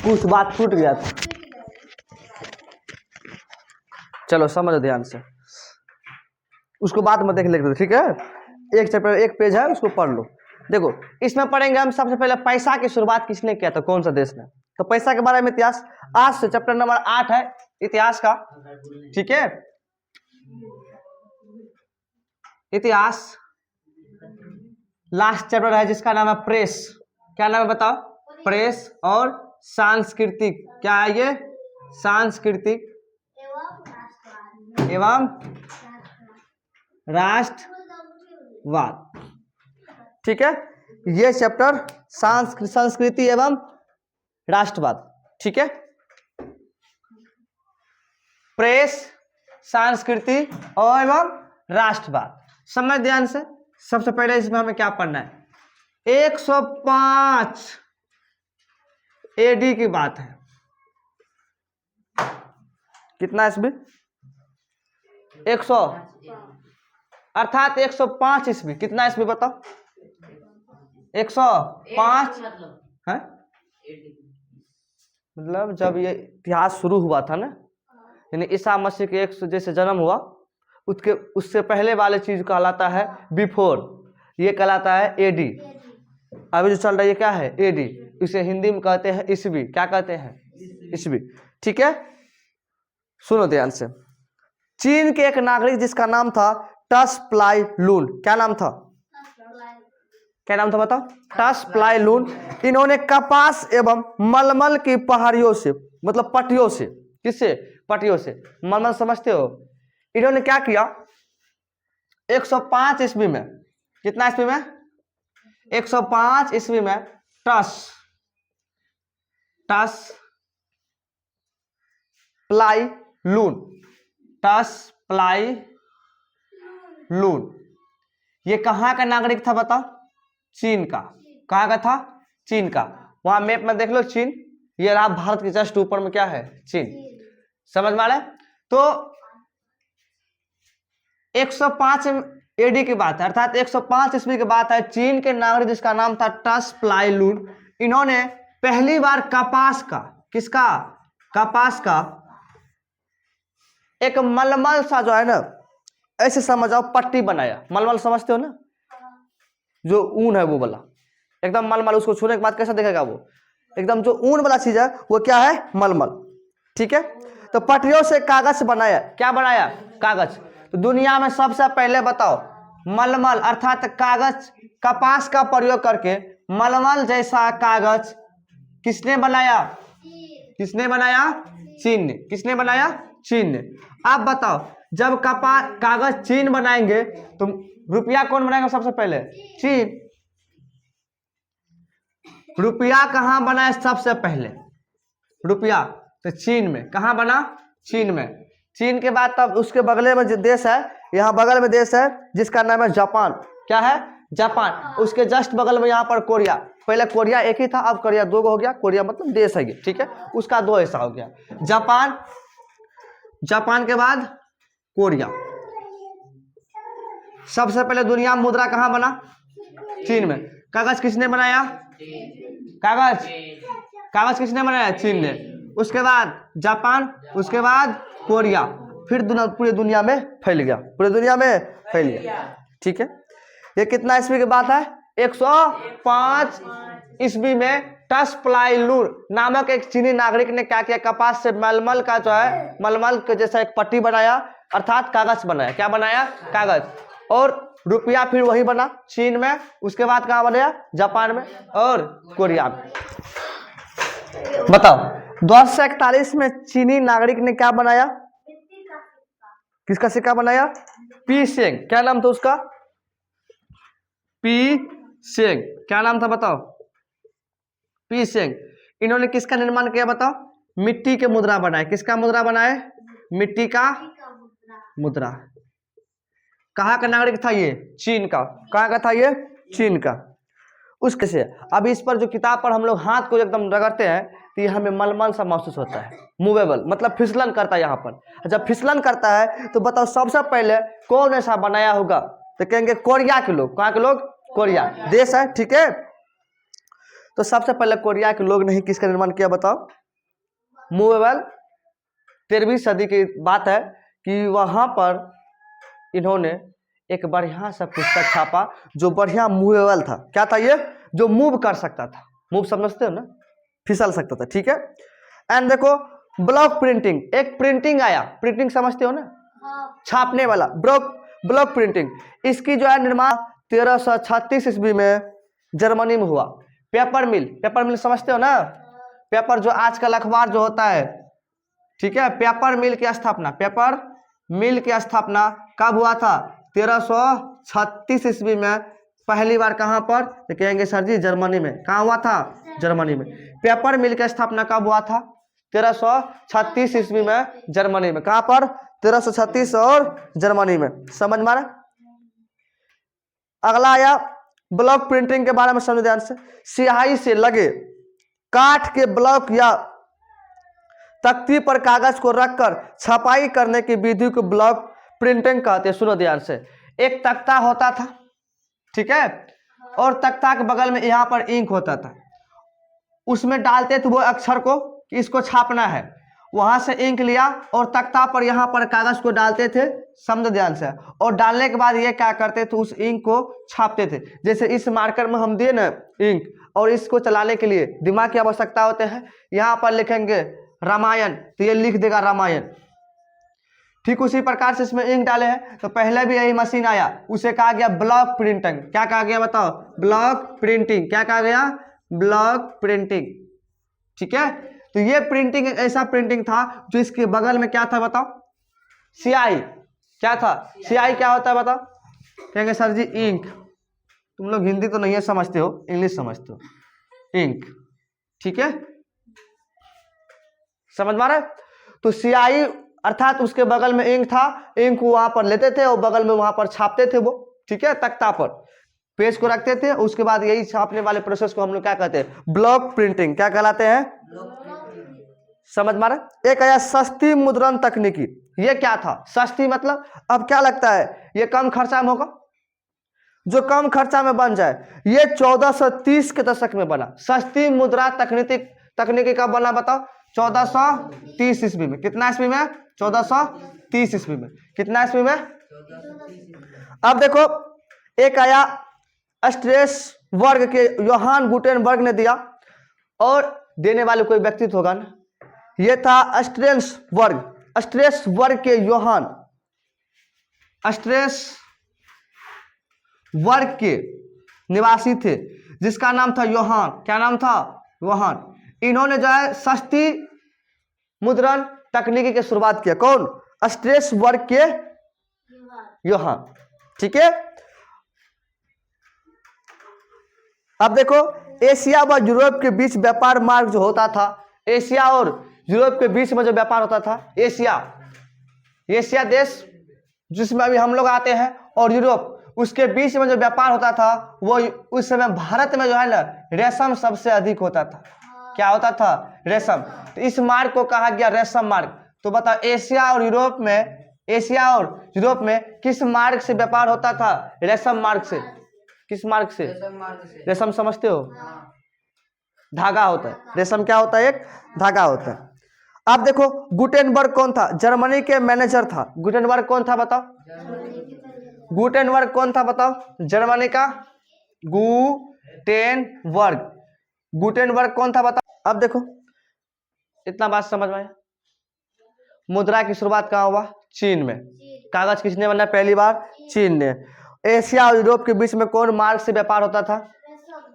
कुछ बात छूट गया था। चलो समझो ध्यान से, उसको बाद में देख लेते, ठीक है। एक चैप्टर एक पेज है, उसको पढ़ लो। देखो इसमें पढ़ेंगे हम सबसे पहले पैसा की शुरुआत किसने किया था, कौन सा देश ने। तो पैसा के बारे में इतिहास आज से चैप्टर नंबर 8 है इतिहास का, ठीक है। इतिहास लास्ट चैप्टर है जिसका नाम है प्रेस। क्या नाम है बताओ, प्रेस और सांस्कृतिक। क्या है ये, सांस्कृतिक एवं राष्ट्रवाद, ठीक है। ये चैप्टर संस्कृति एवं राष्ट्रवाद, ठीक है। प्रेस, संस्कृति और एवं राष्ट्रवाद, समझ ध्यान से। सबसे पहले इसमें हमें क्या पढ़ना है, 105 एडी की बात है। कितना ईस्वी, 100 अर्थात 105 ईस्वी। कितना ईस्वी बताओ, 105 है, मतलब जब ये इतिहास शुरू हुआ था ना, यानी ईसा मसीह के 100 जैसे जन्म हुआ, उससे पहले वाले चीज कहलाता है बिफोर, ये कहलाता है एडी। अभी जो चल रहा है ये क्या है, एडी। इसे हिंदी में कहते हैं ईस्वी। क्या कहते हैं, ईस्वी, ठीक है। सुनो ध्यान से। चीन के एक नागरिक जिसका नाम था टस प्लाई लून। क्या नाम था, क्या नाम था बताओ, टस प्लाई लून। इन्होंने कपास एवं मलमल की पहाड़ियों से, मतलब पट्टियों से, किससे, पट्टियों से, मलमल समझते हो। इन्होंने क्या किया 105 ईस्वी में, कितना ईस्वी में, 105 ईस्वी में टस प्लाई लून, टस प्लाई लून। ये कहाँ का नागरिक था बताओ, चीन का। कहाँ का था, चीन का। वहां मैप में देख लो चीन, ये रहा भारत के जस्ट ऊपर में क्या है, चीन। समझ में आ रहा है। तो 105 एडी की बात है, अर्थात 105 ईस्वी की बात है। चीन के नागरिक जिसका नाम था टस प्लाई लून, इन्होंने पहली बार कपास का, किसका, कपास का एक मलमल सा जो है ना, ऐसे समझ आओ पट्टी बनाया। मलमल समझते हो ना, जो ऊन है वो वाला, एकदम मलमल। उसको छूने के बाद कैसा दिखेगा वो, एकदम जो ऊन वाला चीज है वो क्या है, मलमल, ठीक है। तो पटरियों से कागज बनाया। क्या बनाया, कागज। तो दुनिया में सबसे पहले बताओ मलमल अर्थात कागज, कपास का प्रयोग करके मलमल जैसा कागज किसने बनाया, किसने बनाया, चीन ने। किसने बनाया, चीन ने। आप बताओ जब कागज चीन बनाएंगे तो रुपया कौन बनाएगा सबसे पहले, चीन। रुपया कहां बना सबसे पहले, रुपया तो चीन में। कहां बना, चीन में। चीन के बाद तब उसके बगले में जो देश है, यहाँ बगल में देश है जिसका नाम है जापान। क्या है, जापान। उसके जस्ट बगल में यहाँ पर कोरिया। पहले कोरिया एक ही था, अब कोरिया दो हो गया। कोरिया मतलब देश है ये, ठीक है। उसका दो हिस्सा हो गया, जापान, जापान के बाद कोरिया। सबसे पहले दुनिया में मुद्रा कहां बना, चीन में। कागज किसने बनाया, कागज किसने बनाया, चीन ने। उसके बाद जापान, उसके बाद कोरिया, फिर पूरी दुनिया में फैल गया, पूरी दुनिया में फैल गया, ठीक है। ये कितना ईस्वी की बात है, 105 ईस्वी में टस प्लाई लून नामक एक चीनी नागरिक ने क्या किया, कपास से मलमल का जो है, मलमल के जैसा एक पट्टी बनाया, अर्थात कागज बनाया। क्या बनाया, कागज। और रुपया फिर वही बना चीन में। उसके बाद कहाँ बनाया, जापान में और कोरिया में। बताओ 1241 में चीनी नागरिक ने क्या बनाया, किसका सिक्का बनाया, पी सेंग। क्या नाम था उसका, पी सेंग। क्या नाम था बताओ, पी सेंग। इन्होंने किसका निर्माण किया बताओ, मिट्टी के मुद्रा बनाए। किसका मुद्रा बनाए, मिट्टी का मुद्रा। कहाँ का नागरिक था ये, चीन का। कहाँ का था ये, चीन का। उसके से अब इस पर जो किताब पर हम लोग हाथ को एकदम रगड़ते हैं तो ये हमें मलमल सा महसूस होता है, मूवेबल मतलब फिसलन करता है यहाँ पर। जब फिसलन करता है तो बताओ सबसे पहले कौन ऐसा बनाया होगा, तो कहेंगे कोरिया के लोग। कहाँ के लोग, कोरिया देश है, ठीक है। तो सबसे पहले कोरिया के लोग ने किसका निर्माण किया बताओ? मूवेबल। 13वीं सदी की बात है कि वहां पर इन्होंने एक बढ़िया सा पुस्तक छापा जो बढ़िया मूवेबल था। क्या था ये? जो मूव कर सकता था। मूव समझते हो ना, फिसल सकता था, ठीक है। एंड देखो ब्लॉक प्रिंटिंग, एक प्रिंटिंग आया, प्रिंटिंग समझते हो ना, छापने वाला, ब्लॉक प्रिंटिंग। इसकी जो है निर्माण 1336 ईस्वी में जर्मनी में हुआ। पेपर मिल समझते हो ना, पेपर जो आजकल अखबार जो होता है, ठीक है। पेपर मिल की स्थापना कब हुआ था? 1336 ईस्वी में। पहली बार कहां पर? तो कहेंगे सर जी जर्मनी में। कहां हुआ था? जर्मनी में। पेपर मिल की स्थापना कब हुआ था? 1336 ईस्वी में जर्मनी में। कहां पर? 1336 और जर्मनी में। समझ में आ रहा? अगला आया ब्लॉक प्रिंटिंग के बारे में समझो ध्यान से। स्याही से लगे काठ के ब्लॉक या तख्ती पर कागज को रखकर छपाई करने की विधि को ब्लॉक प्रिंटिंग कहते हैं। सुनो ध्यान से। एक तख्ता होता था, ठीक है, और तख्ता के बगल में यहां पर इंक होता था। उसमें डालते थे वो अक्षर को कि इसको छापना है। वहां से इंक लिया और तख्ता पर यहां पर कागज को डालते थे, समझो ध्यान से। और डालने के बाद ये क्या करते थे? उस इंक को छापते थे। जैसे इस मार्कर में हम दिए ना इंक, और इसको चलाने के लिए दिमाग की आवश्यकता होते हैं। यहां पर लिखेंगे रामायण, तो ये लिख देगा रामायण। ठीक उसी प्रकार से इसमें इंक डाले हैं, तो पहले भी यही मशीन आया, उसे कहा गया ब्लॉक प्रिंटिंग। क्या कहा गया बताओ? Block printing. क्या कहा गया? ब्लॉक प्रिंटिंग, ठीक है। तो ये प्रिंटिंग एक ऐसा प्रिंटिंग था जो इसके बगल में क्या था बताओ? स्याही। क्या था? स्याही क्या होता है बताओ? कहेंगे सर जी इंक। तुम लोग हिंदी तो नहीं है समझते हो, इंग्लिश समझते हो। इंक, ठीक है, समझ में आ रहा है? तो स्याही अर्थात उसके बगल में इंक था, इंक को वहां पर लेते थे और बगल में वहां पर छापते थे वो, ठीक है, तख्ता पर पेज को रखते थे। उसके बाद यही छापने वाले प्रोसेस को हम लोग क्या कहते हैं? Block printing. क्या कहलाते हैं? समझ में आ रहा है? एक आया सस्ती मुद्रण तकनीकी। ये क्या था? सस्ती मतलब अब क्या लगता है ये कम खर्चा में होगा, जो कम खर्चा में बन जाए। ये 1430 के दशक में बना। सस्ती मुद्रा तकनीकी कब बना बताओ? 1430 ईस्वी में। कितना ईस्वी में? 1430 ईस्वी में। कितना ईस्वी में? अब देखो एक आया स्ट्रेस वर्ग के योहान गुटेनबर्ग ने दिया, और देने वाले कोई व्यक्तित्व होगा ना, ये था स्ट्रेस वर्ग के योहान, स्ट्रेस वर्ग के निवासी थे जिसका नाम था योहान। क्या नाम था? योहान। इन्होंने जो है सस्ती मुद्रण तकनीकी की शुरुआत किया। कौन? स्ट्रेस वर्ग के योहान, ठीक है। अब देखो एशिया व यूरोप के बीच व्यापार मार्ग जो होता था, एशिया और यूरोप के बीच में जो व्यापार होता था, एशिया देश जिसमें अभी हम लोग आते हैं, और यूरोप, उसके बीच में जो व्यापार होता था वो उस समय भारत में जो है ना रेशम सबसे अधिक होता था। क्या होता था? रेशम। तो इस मार्ग को कहा गया रेशम मार्ग। तो बताओ एशिया और यूरोप में किस मार्ग से व्यापार होता था? रेशम मार्ग से। किस मार्ग से? रेशम समझते हो? धागा होता है। रेशम क्या होता है? एक धागा होता है। अब देखो गुटेनबर्ग कौन था? जर्मनी के मैनेजर था। गुटेनबर्ग कौन था बताओ? गुटेनबर्ग कौन था बताओ? जर्मनी का गुटेनबर्ग कौन था बताओ? अब देखो इतना बात समझ में आया। मुद्रा की शुरुआत कहाँ हुआ? चीन में। कागज किसने बनाया पहली बार? चीन ने। एशिया और यूरोप के बीच में कौन मार्ग से व्यापार होता था?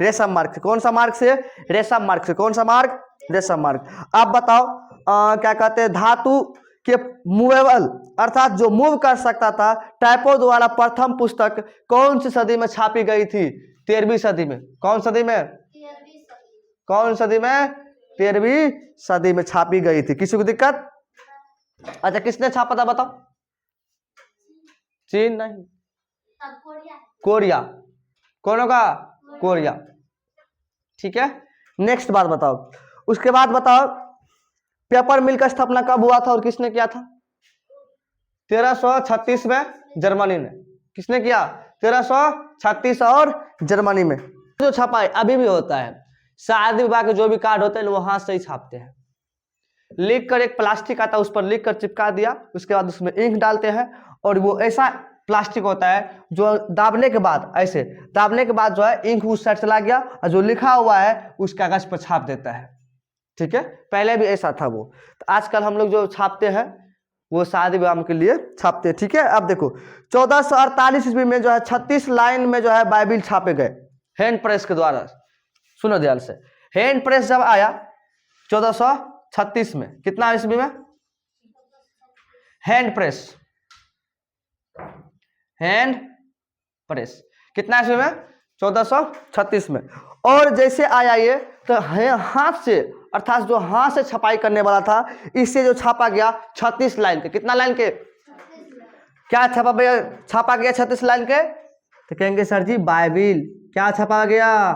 रेशम मार्ग से। कौन सा मार्ग से? रेशम मार्ग से। कौन सा मार्ग? रेशम मार्ग। अब बताओ क्या कहते हैं? धातु के मूवेबल अर्थात जो मूव कर सकता था, टाइपो द्वारा प्रथम पुस्तक कौन सी सदी में छापी गई थी? 13वीं सदी में। कौन सदी में? कौन सदी में? 13वीं सदी में छापी गई थी। किसी को दिक्कत? अच्छा किसने छापा था बताओ? चीन नहीं, कोरिया। कौन होगा? कोरिया, ठीक है। नेक्स्ट बात बताओ, उसके बाद बताओ पेपर मिल का स्थापना कब हुआ था और किसने किया था? 1336 में जर्मनी ने। किसने किया? 1336 और जर्मनी में। जो छपाई अभी भी होता है, शादी विवाह के जो भी कार्ड होते हैं वो हाथ से ही छापते हैं। लिख कर एक प्लास्टिक आता है उस पर लिख कर चिपका दिया, उसके बाद उसमें इंक डालते हैं और वो ऐसा प्लास्टिक होता है जो दाबने के बाद ऐसे दाबने के बाद जो है इंक उस साइड चला गया और जो लिखा हुआ है उस कागज पर छाप देता है। ठीक है, पहले भी ऐसा था वो। तो आजकल हम लोग जो छापते हैं वो शादी विवाह के लिए छापते हैं। ठीक है, अब देखो 1448 ईस्वी में जो है 36 लाइन में जो है बाइबिल छापे गए हैंड प्रेस के द्वारा। सुनो ध्यान से, हैंड प्रेस जब आया 1436 में, कितना ईस्वी में? हैंड प्रेस कितना ईस्वी में? 1436 में। और जैसे आया ये तो हाथ से, अर्थात जो हाथ से छपाई करने वाला था, इससे जो छापा गया 36 लाइन के। कितना लाइन के? क्या छापा गया 36 लाइन के? तो कहेंगे सर जी बाइबिल। क्या छापा गया?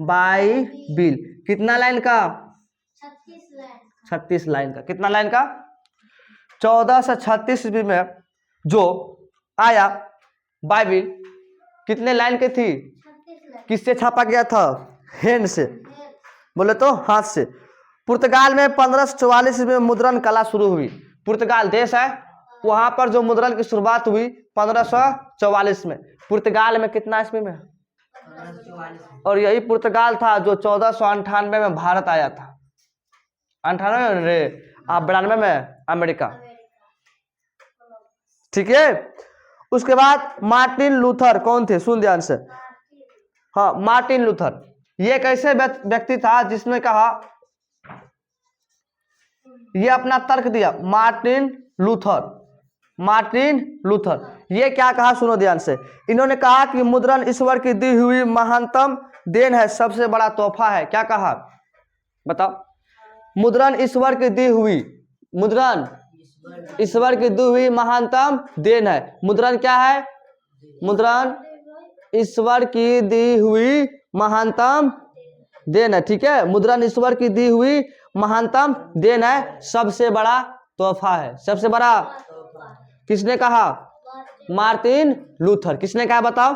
बाइबिल। कितना लाइन का? 36 लाइन का। कितना लाइन का? 1436 ईस्वी में जो आया बाइबिल कितने लाइन की थी? किससे छापा गया था? हैंड से, बोले तो हाथ से। पुर्तगाल में 1544 में मुद्रण कला शुरू हुई। पुर्तगाल देश है, वहां पर जो मुद्रण की शुरुआत हुई 1544 में। पुर्तगाल में कितना ईस्वी में? और यही पुर्तगाल था जो 1498 में भारत आया था। 98 में रे, आप 92 में अमेरिका। ठीक है, उसके बाद मार्टिन लूथर कौन थे? सुन ध्यान से। हाँ, मार्टिन लूथर ये एक ऐसे व्यक्ति था जिसने कहा, ये अपना तर्क दिया। मार्टिन लूथर ये क्या कहा? सुनो ध्यान से। इन्होंने कहा कि मुद्रण ईश्वर की दी हुई महानतम देन है, सबसे बड़ा तोहफा है। क्या कहा बताओ? मुद्रण ईश्वर की दी हुई महानतम देन है। मुद्रण क्या है? मुद्रण ईश्वर की दी हुई महानतम देन है। ठीक है, मुद्रण ईश्वर की दी हुई महानतम देन है, सबसे बड़ा तोहफा है। सबसे बड़ा किसने कहा? Martin Luther. किसने कहा बताओ?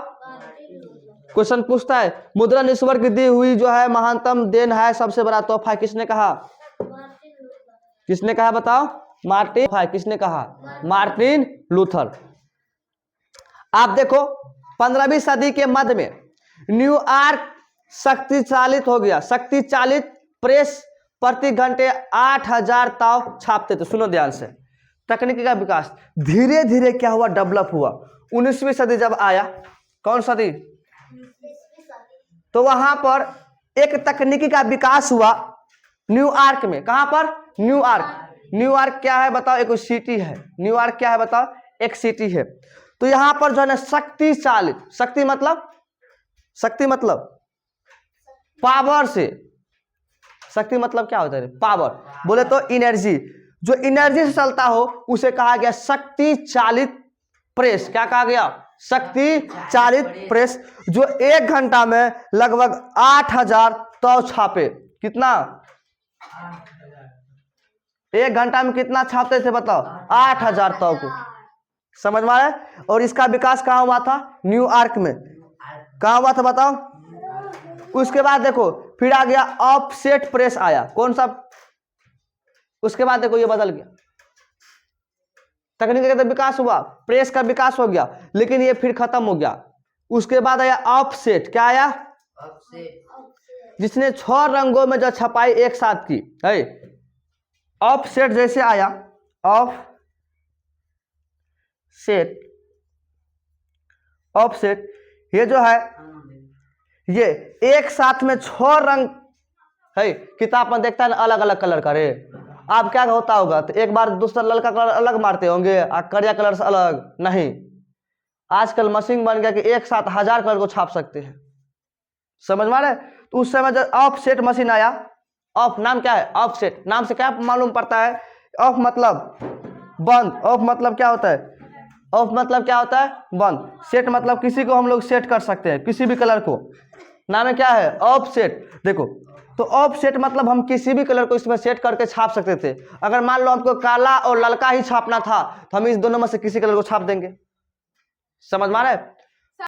क्वेश्चन पूछता है, मुद्रण ईश्वर की दी हुई जो है महानतम देन है, सबसे बड़ा तोहफा है। किसने कहा? बताओ? किसने कहा? Martin Luther. आप देखो 15वीं सदी के मध्य में न्यूयॉर्क शक्तिशालित हो गया। शक्तिशालित प्रेस प्रति घंटे 8000 ताव छापते थे। सुनो ध्यान से, तकनीकी का विकास धीरे धीरे क्या हुआ? डेवलप हुआ। 19वीं सदी जब आया, कौन सदी? तो वहां पर एक तकनीकी का विकास हुआ न्यूयॉर्क में। कहां पर? न्यूयॉर्क क्या है बताओ? एक सिटी है। न्यूयॉर्क क्या है बताओ? एक सिटी है। तो यहां पर जो है ना शक्तिशालित, शक्ति मतलब पावर से। शक्ति मतलब क्या होता है? पावर। बोले तो एनर्जी, जो एनर्जी से चलता हो उसे कहा गया शक्ति चालित प्रेस। क्या कहा गया? शक्ति चालित प्रेस, जो 1 घंटा में लगभग 8000 तौ छापे। कितना? 1 घंटा में कितना छापते थे बताओ? 8000 तौ को। समझ में आया? और इसका विकास कहाँ हुआ था? न्यूयॉर्क में। कहाँ हुआ था बताओ? उसके बाद देखो फिर आ गया ऑफसेट प्रेस आया। कौन सा? उसके बाद देखो ये बदल गया। तकनीकी का विकास हुआ, प्रेस का विकास हो गया, लेकिन ये फिर खत्म हो गया। उसके बाद आया ऑफसेट। क्या आया? जिसने 6 रंगों में जो छपाई एक साथ की है। ऑफसेट जैसे आया, ऑफसेट ये जो है ये एक साथ में 6 रंग है। किताब में देखता है ना अलग अलग कलर का रे। आप क्या होता होगा? तो एक बार दूसरा ललका कलर अलग मारते होंगे और करिया कलर से अलग नहीं। आजकल मशीन बन गया कि एक साथ 1000 कलर को छाप सकते हैं। समझ में आ रहा है? तो उस समय जब ऑफसेट मशीन आया, ऑफ नाम क्या है? ऑफसेट नाम से क्या मालूम पड़ता है? ऑफ मतलब बंद। ऑफ मतलब क्या होता है? बंद। सेट मतलब किसी को हम लोग सेट कर सकते हैं, किसी भी कलर को। नाम है क्या है? ऑफसेट। देखो तो ऑफसेट मतलब हम किसी भी कलर को इसमें सेट करके छाप सकते थे। अगर मान लो हमको काला और ललका ही छापना था तो हम इस दोनों में से किसी कलर को छाप देंगे। समझ में आ रहा है?